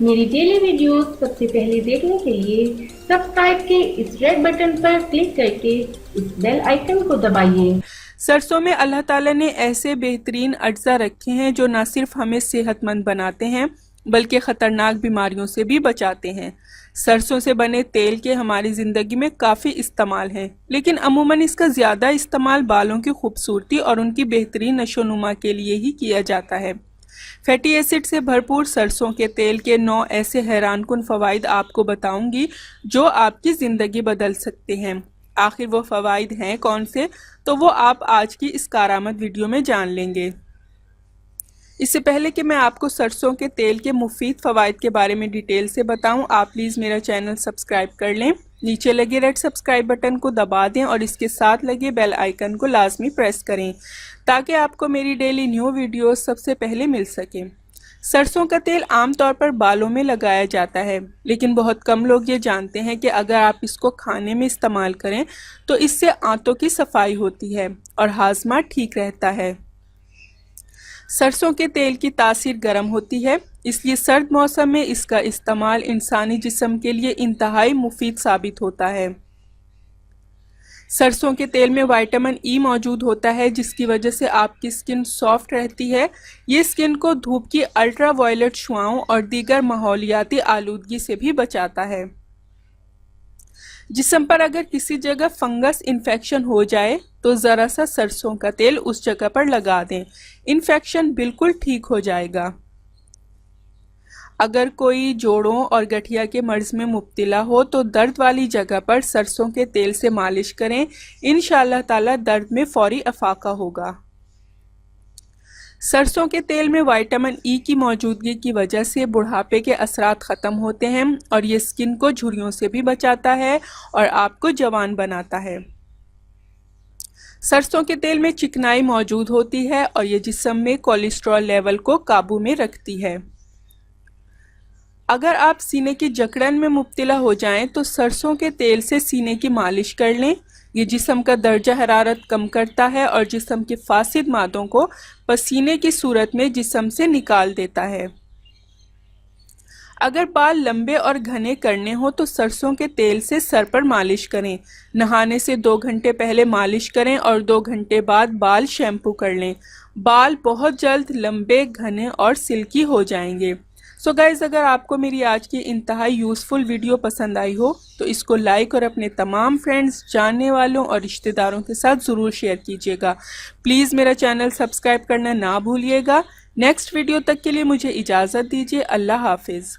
میری daily videos سب سے پہلے دیکھنے کے لیے سبسکرائب کے اس ریڈ بٹن پر کلک کر کے اس بیل آئیکن کو دبائیے۔ سرسوں میں اللہ تعالیٰ نے ایسے بہترین اجزاء رکھے ہیں جو نہ صرف ہمیں صحت مند بناتے ہیں بلکہ خطرناک بیماریوں سے بھی بچاتے ہیں۔ سرسوں سے بنے تیل کے ہماری زندگی میں کافی استعمال ہیں، لیکن عموماً اس کا زیادہ استعمال بالوں کی خوبصورتی اور ان کی بہترین نشو و نما کے لیے ہی کیا جاتا ہے۔ فیٹی ایسڈ سے بھرپور سرسوں کے تیل کے 9 ایسے حیران کن فوائد آپ کو بتاؤں گی جو آپ کی زندگی بدل سکتے ہیں۔ آخر وہ فوائد ہیں کون سے، تو وہ آپ آج کی اس کارآمد ویڈیو میں جان لیں گے۔ اس سے پہلے کہ میں آپ کو سرسوں کے تیل کے مفید فوائد کے بارے میں ڈیٹیل سے بتاؤں، آپ پلیز میرا چینل سبسکرائب کر لیں، نیچے لگے ریڈ سبسکرائب بٹن کو دبا دیں اور اس کے ساتھ لگے بیل آئیکن کو لازمی پریس کریں تاکہ آپ کو میری ڈیلی نیو ویڈیوز سب سے پہلے مل سکیں۔ سرسوں کا تیل عام طور پر بالوں میں لگایا جاتا ہے، لیکن بہت کم لوگ یہ جانتے ہیں کہ اگر آپ اس کو کھانے میں استعمال کریں تو اس سے آنتوں کی صفائی ہوتی ہے اور ہاضمہ ٹھیک رہتا ہے۔ سرسوں کے تیل کی تاثیر گرم ہوتی ہے، اس لیے سرد موسم میں اس کا استعمال انسانی جسم کے لیے انتہائی مفید ثابت ہوتا ہے۔ سرسوں کے تیل میں وائٹامن ای موجود ہوتا ہے جس کی وجہ سے آپ کی سکن سافٹ رہتی ہے۔ یہ سکن کو دھوپ کی الٹرا وائلٹ شعاؤں اور دیگر ماحولیاتی آلودگی سے بھی بچاتا ہے۔ جسم پر اگر کسی جگہ فنگس انفیکشن ہو جائے تو ذرا سا سرسوں کا تیل اس جگہ پر لگا دیں، انفیکشن بالکل ٹھیک ہو جائے گا۔ اگر کوئی جوڑوں اور گٹھیا کے مرض میں مبتلا ہو تو درد والی جگہ پر سرسوں کے تیل سے مالش کریں، انشاءاللہ تعالی درد میں فوری افاقہ ہوگا۔ سرسوں کے تیل میں وائٹامن ای کی موجودگی کی وجہ سے بڑھاپے کے اثرات ختم ہوتے ہیں اور یہ سکن کو جھریوں سے بھی بچاتا ہے اور آپ کو جوان بناتا ہے۔ سرسوں کے تیل میں چکنائی موجود ہوتی ہے اور یہ جسم میں کولیسٹرول لیول کو قابو میں رکھتی ہے۔ اگر آپ سینے کی جکڑن میں مبتلا ہو جائیں تو سرسوں کے تیل سے سینے کی مالش کر لیں، یہ جسم کا درجہ حرارت کم کرتا ہے اور جسم کے فاسد مادوں کو پسینے کی صورت میں جسم سے نکال دیتا ہے۔ اگر بال لمبے اور گھنے کرنے ہوں تو سرسوں کے تیل سے سر پر مالش کریں، نہانے سے 2 گھنٹے پہلے مالش کریں اور 2 گھنٹے بعد بال شیمپو کر لیں، بال بہت جلد لمبے، گھنے اور سلکی ہو جائیں گے۔ سو گائز، اگر آپ کو میری آج کی انتہائی یوزفل ویڈیو پسند آئی ہو تو اس کو لائک اور اپنے تمام فرینڈز، جاننے والوں اور رشتہ داروں کے ساتھ ضرور شیئر کیجیے گا۔ پلیز میرا چینل سبسکرائب کرنا نہ بھولیے گا۔ نیکسٹ ویڈیو تک کے لیے مجھے اجازت دیجیے۔ اللہ حافظ۔